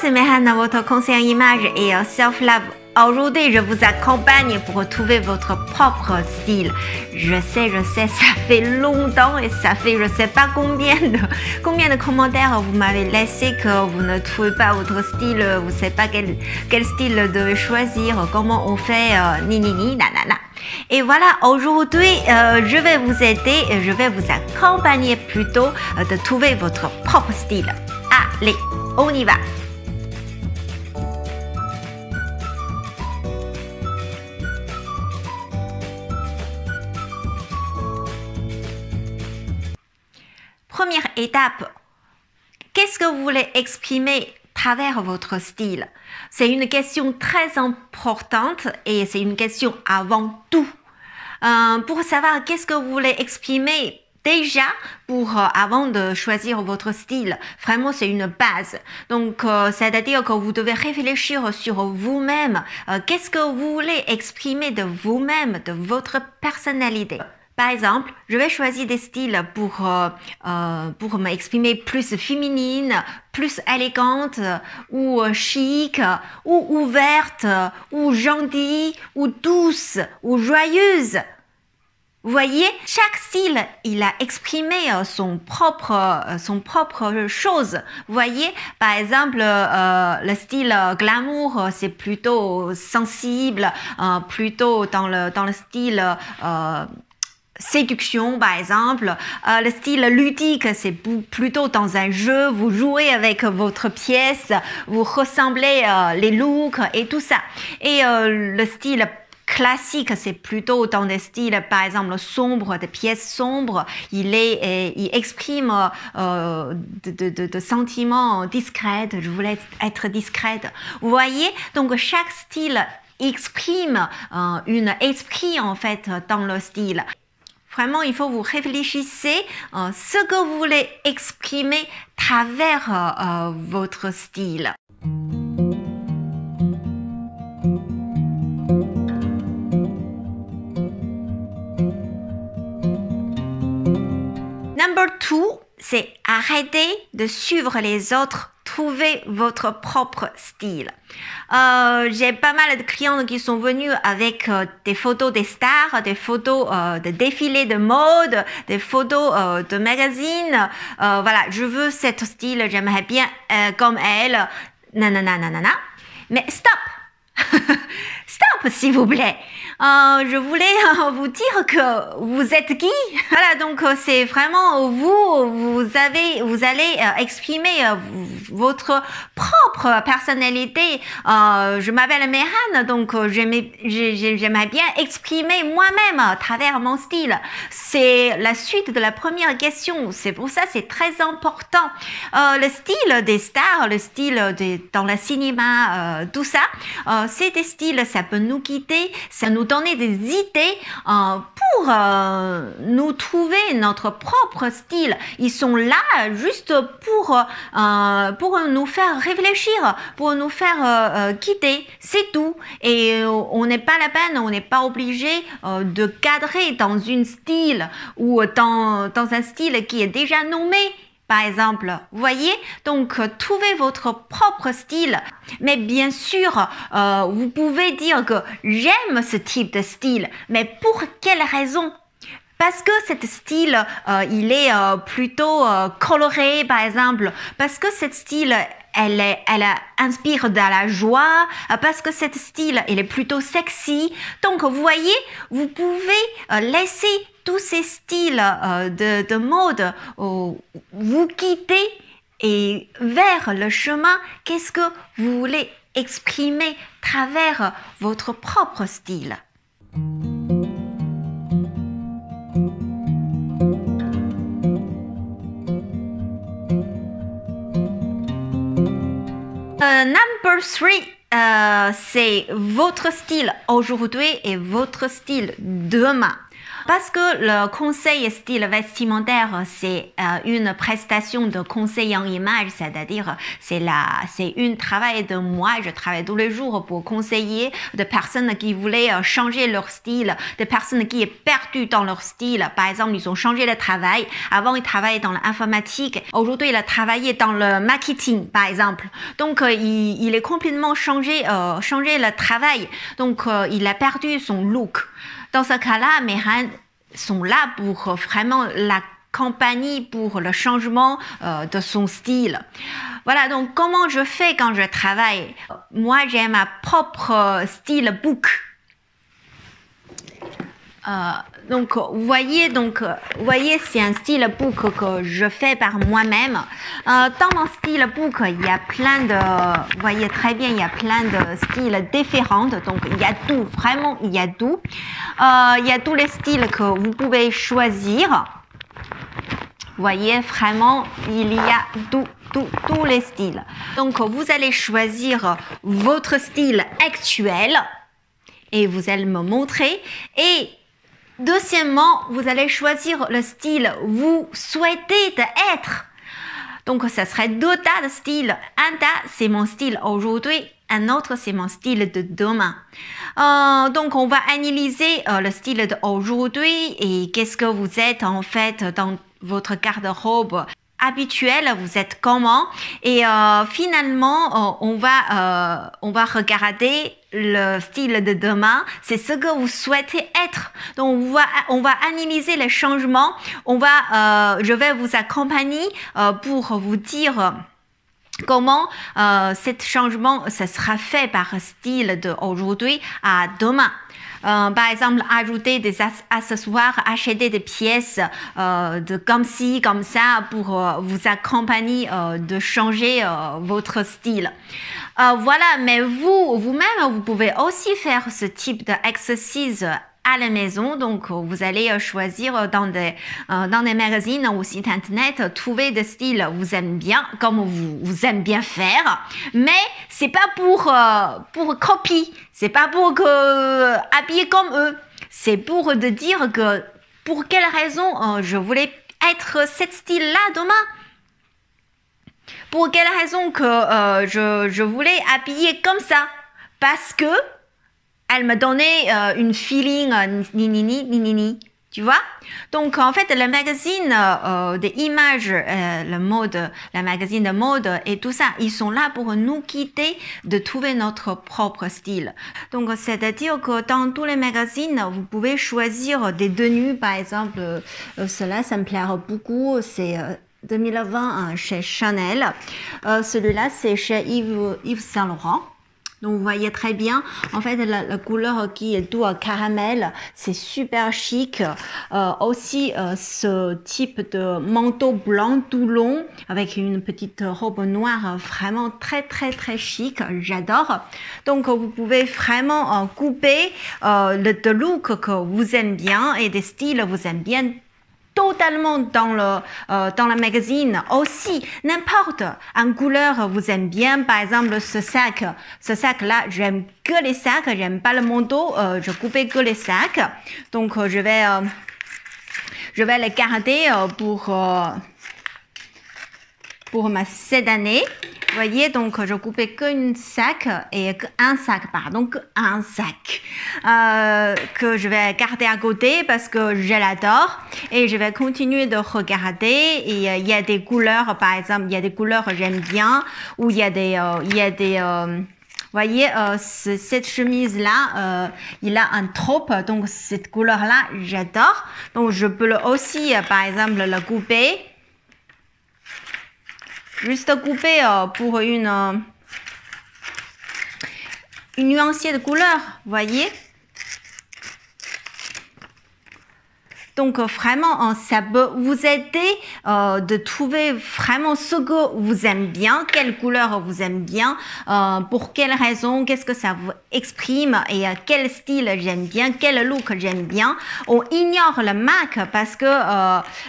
c'est Mehan, votre conseiller image et self-love. Aujourd'hui, je vous accompagne pour trouver votre propre style. Je sais, ça fait longtemps et ça fait je sais pas combien de commentaires vous m'avez laissé que vous ne trouvez pas votre style, vous ne savez pas quel style de choisir, comment on fait, nanana. Et voilà, aujourd'hui, je vais vous aider, je vais vous accompagner plutôt de trouver votre propre style. Allez, on y va! Première étape, qu'est-ce que vous voulez exprimer à travers votre style? C'est une question très importante et c'est une question avant tout. Pour savoir qu'est-ce que vous voulez exprimer déjà avant de choisir votre style, vraiment c'est une base. Donc c'est-à-dire que vous devez réfléchir sur vous-même. Qu'est-ce que vous voulez exprimer de vous-même, de votre personnalité? Par exemple, je vais choisir des styles pour m'exprimer plus féminine, plus élégante, ou chic, ou ouverte, ou gentille, ou douce, ou joyeuse. Vous voyez, chaque style, il a exprimé son propre chose. Vous voyez, par exemple, le style glamour, c'est plutôt sensible, plutôt dans le style séduction par exemple, le style ludique c'est plutôt dans un jeu, vous jouez avec votre pièce, vous ressemblez les looks et tout ça. Et le style classique c'est plutôt dans des styles par exemple sombres, des pièces sombres, il exprime de sentiments discrets, je voulais être discrète. Vous voyez, donc chaque style exprime un esprit en fait dans le style. Vraiment, il faut vous réfléchissez ce que vous voulez exprimer à travers votre style. Number 2, c'est arrêter de suivre les autres. Trouvez votre propre style. J'ai pas mal de clients qui sont venus avec des photos des stars, des photos de défilés de mode, des photos de magazines. Voilà, je veux cet style, j'aimerais bien comme elle. Nanana. Mais stop! Stop, s'il vous plaît. Je voulais vous dire que vous êtes qui? Voilà, donc c'est vraiment vous allez exprimer votre propre personnalité. Je m'appelle Mehan, donc j'aimerais bien exprimer moi-même à travers mon style. C'est la suite de la première question. C'est pour ça c'est très important. Le style des stars, le style dans le cinéma, tout ça, c'est des styles, ça peut nous guider, ça nous donner des idées pour nous trouver notre propre style. Ils sont là juste pour nous faire réfléchir, pour nous faire guider, c'est tout. Et on n'est pas la peine, on n'est pas obligé de cadrer dans une style ou dans un style qui est déjà nommé. Par exemple, vous voyez, donc trouvez votre propre style. Mais bien sûr, vous pouvez dire que j'aime ce type de style. Mais pour quelle raison? Parce que cet style, il est plutôt coloré, par exemple. Parce que cet style, elle inspire de la joie. Parce que cet style, il est plutôt sexy. Donc, vous voyez, vous pouvez laisser tous ces styles de mode vous guider et vers le chemin. Qu'est-ce que vous voulez exprimer à travers votre propre style? Number 3, c'est votre style aujourd'hui et votre style demain. Parce que le conseil style vestimentaire, c'est une prestation de conseil en image, c'est-à-dire c'est un travail de moi. Je travaille tous les jours pour conseiller des personnes qui voulaient changer leur style, des personnes qui sont perdues dans leur style. Par exemple, ils ont changé de travail. Avant, ils travaillaient dans l'informatique. Aujourd'hui, il a travaillé dans le marketing, par exemple. Donc, il est complètement changé le travail. Donc, il a perdu son look. Dans ce cas-là, mes reines sont là pour vraiment l'accompagner pour le changement de son style. Voilà, donc comment je fais quand je travaille? Moi, j'ai ma propre style book. Donc, vous voyez, c'est un style book que je fais par moi-même. Dans mon style book, il y a plein de, vous voyez très bien, il y a plein de styles différents. Donc, il y a tout, vraiment, il y a tout. Il y a tous les styles que vous pouvez choisir. Vous voyez, vraiment, il y a tous les styles. Donc, vous allez choisir votre style actuel et vous allez me montrer. Et deuxièmement, vous allez choisir le style que vous souhaitez être. Donc, ça serait deux tas de styles. Un tas, c'est mon style aujourd'hui. Un autre, c'est mon style de demain. Donc, on va analyser le style d'aujourd'hui et qu'est-ce que vous êtes en fait dans votre garde-robe habituelle, vous êtes comment. Et finalement, on va regarder le style de demain, c'est ce que vous souhaitez être. Donc, on va analyser les changements. Je vais vous accompagner pour vous dire comment cet changement ça sera fait par style d'aujourd'hui à demain. Par exemple, ajouter des accessoires, acheter des pièces comme ci, comme ça pour vous accompagner de changer votre style. Voilà, mais vous-même, vous pouvez aussi faire ce type d'exercice à la maison. Donc, vous allez choisir dans des magazines ou sites internet, trouver des styles que vous aimez bien, comme vous aimez bien faire. Mais c'est pas pour copier, c'est pas pour habiller comme eux. C'est pour de dire que pour quelle raison je voulais être cet style-là demain. Pour quelle raison que je voulais habiller comme ça. Parce que elle me donnait une feeling ni. Tu vois? Donc, en fait, le magazine des images, le magazine de mode et tout ça, ils sont là pour nous guider de trouver notre propre style. Donc, c'est-à-dire que dans tous les magazines, vous pouvez choisir des tenues. Par exemple, cela, ça me plaît beaucoup. C'est 2020 chez Chanel. Celui-là, c'est chez Yves Saint Laurent. Donc, vous voyez très bien, en fait, la couleur qui est tout caramel, c'est super chic. Aussi, ce type de manteau blanc tout long avec une petite robe noire, vraiment très chic. J'adore. Donc, vous pouvez vraiment couper le look que vous aimez bien et des styles que vous aimez bien totalement dans le magazine. Aussi, n'importe une couleur vous aimez bien, par exemple ce sac là, j'aime que les sacs, j'aime pas le manteau, je coupais que les sacs. Donc je vais les garder pour ma cette année. Vous voyez, donc je coupais qu'un sac que je vais garder à côté parce que je l'adore et je vais continuer de regarder. Et il y a des couleurs, par exemple, il y a des couleurs que j'aime bien ou il y a des vous voyez, cette chemise-là, il a un taupe, donc cette couleur-là, j'adore. Donc je peux aussi, par exemple, le couper. Juste couper pour une nuancier de couleur, voyez. Donc vraiment, ça peut vous aider de trouver vraiment ce que vous aimez bien, quelle couleur vous aimez bien, pour quelle raison, qu'est-ce que ça vous exprime et quel style j'aime bien, quel look j'aime bien. On ignore le MAC parce que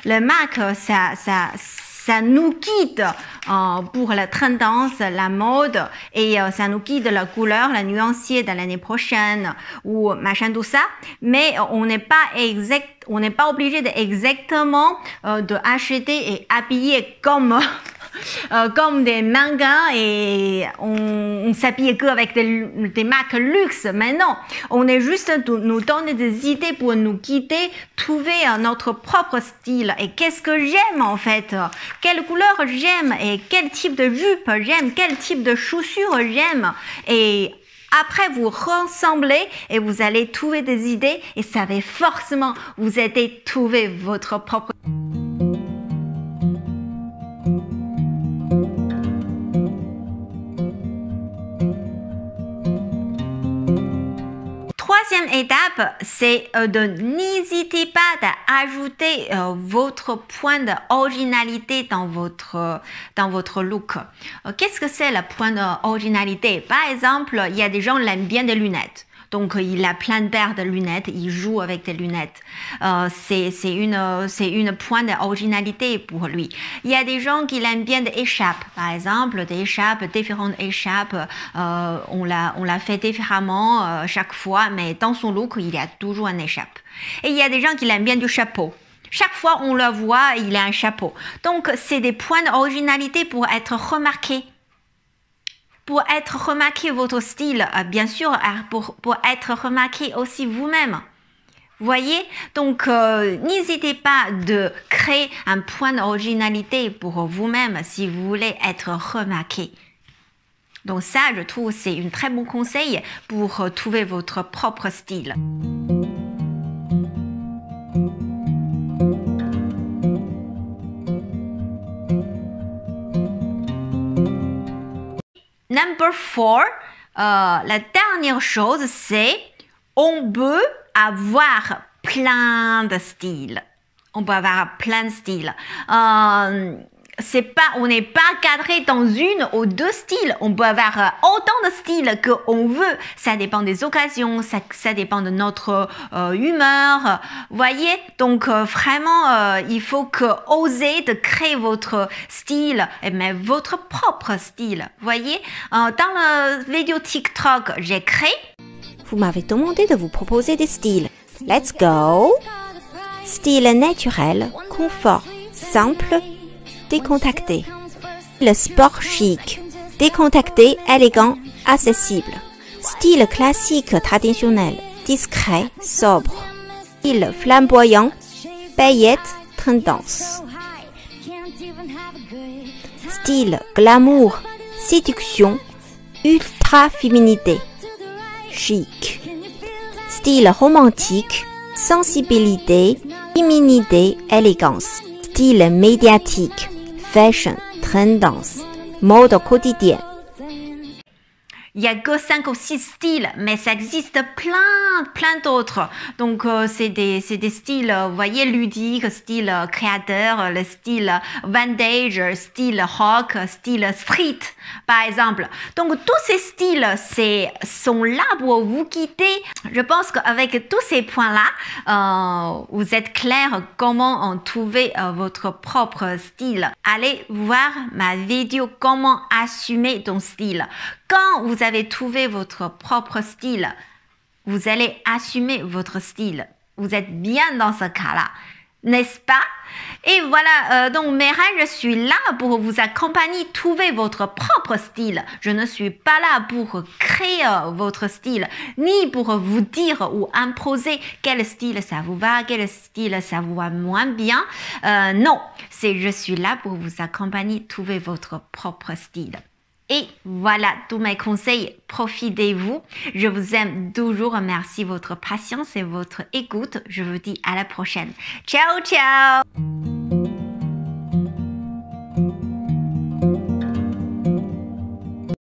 le MAC, ça ça nous guide pour la tendance, la mode, et ça nous guide la couleur, la nuancier de l'année prochaine, ou machin tout ça. Mais on n'est pas obligé d'exactement de acheter et habiller comme des mangas et on s'habille que avec des marques luxe. Mais non, on est juste nous donner des idées pour nous guider, trouver notre propre style. Et qu'est-ce que j'aime en fait? Quelle couleur j'aime? Et quel type de jupe j'aime? Quel type de chaussures j'aime? Et après, vous rassemblez et vous allez trouver des idées et ça va forcément vous aider à trouver votre propre. Troisième étape, c'est n'hésitez pas d'ajouter votre point d'originalité dans votre look. Qu'est-ce que c'est le point d'originalité? Par exemple, il y a des gens qui aiment bien des lunettes. Donc, il a plein de paires de lunettes, il joue avec des lunettes. C'est une point d'originalité pour lui. Il y a des gens qui aiment bien des écharpes, par exemple, des écharpes, différentes écharpes. On l'a fait différemment chaque fois, mais dans son look, il y a toujours une écharpe. Et il y a des gens qui aiment bien du chapeau. Chaque fois on le voit, il a un chapeau. Donc, c'est des points d'originalité pour être remarqués. Pour être remarqué votre style, bien sûr, pour être remarqué aussi vous-même. Voyez? Donc, n'hésitez pas de créer un point d'originalité pour vous-même si vous voulez être remarqué. Donc ça, je trouve, c'est un très bon conseil pour trouver votre propre style. Number 4, la dernière chose, c'est on peut avoir plein de styles. On peut avoir plein de styles. On n'est pas cadré dans une ou deux styles. On peut avoir autant de styles qu'on veut. Ça dépend des occasions, ça dépend de notre humeur. Voyez? Donc vraiment, il faut oser de créer votre style, mais votre propre style. Voyez? Dans la vidéo TikTok, j'ai créé. Vous m'avez demandé de vous proposer des styles. Let's go! Style naturel, confort, simple, décontracté. Le sport chic, décontracté, élégant, accessible. Style classique traditionnel, discret, sobre. Style flamboyant, paillettes, tendance. Style glamour, séduction, ultra féminité. Chic. Style romantique, sensibilité, féminité, élégance. Style médiatique, fashion, tendance, mode quotidien. Il n'y a que 5 ou 6 styles, mais ça existe plein d'autres. Donc, c'est des styles, vous voyez, ludiques, style créateur, le style vintage, style rock, style street, par exemple. Donc, tous ces styles sont là pour vous guider. Je pense qu'avec tous ces points-là, vous êtes clair comment trouver votre propre style. Allez voir ma vidéo « Comment assumer ton style ». Quand vous avez trouvé votre propre style, vous allez assumer votre style. Vous êtes bien dans ce cas-là, n'est-ce pas? Et voilà, donc Mera, je suis là pour vous accompagner, trouver votre propre style. Je ne suis pas là pour créer votre style, ni pour vous dire ou imposer quel style ça vous va, quel style ça vous va moins bien. Non, je suis là pour vous accompagner, trouver votre propre style. Et voilà tous mes conseils, profitez-vous. Je vous aime toujours, merci votre patience et votre écoute. Je vous dis à la prochaine. Ciao, ciao!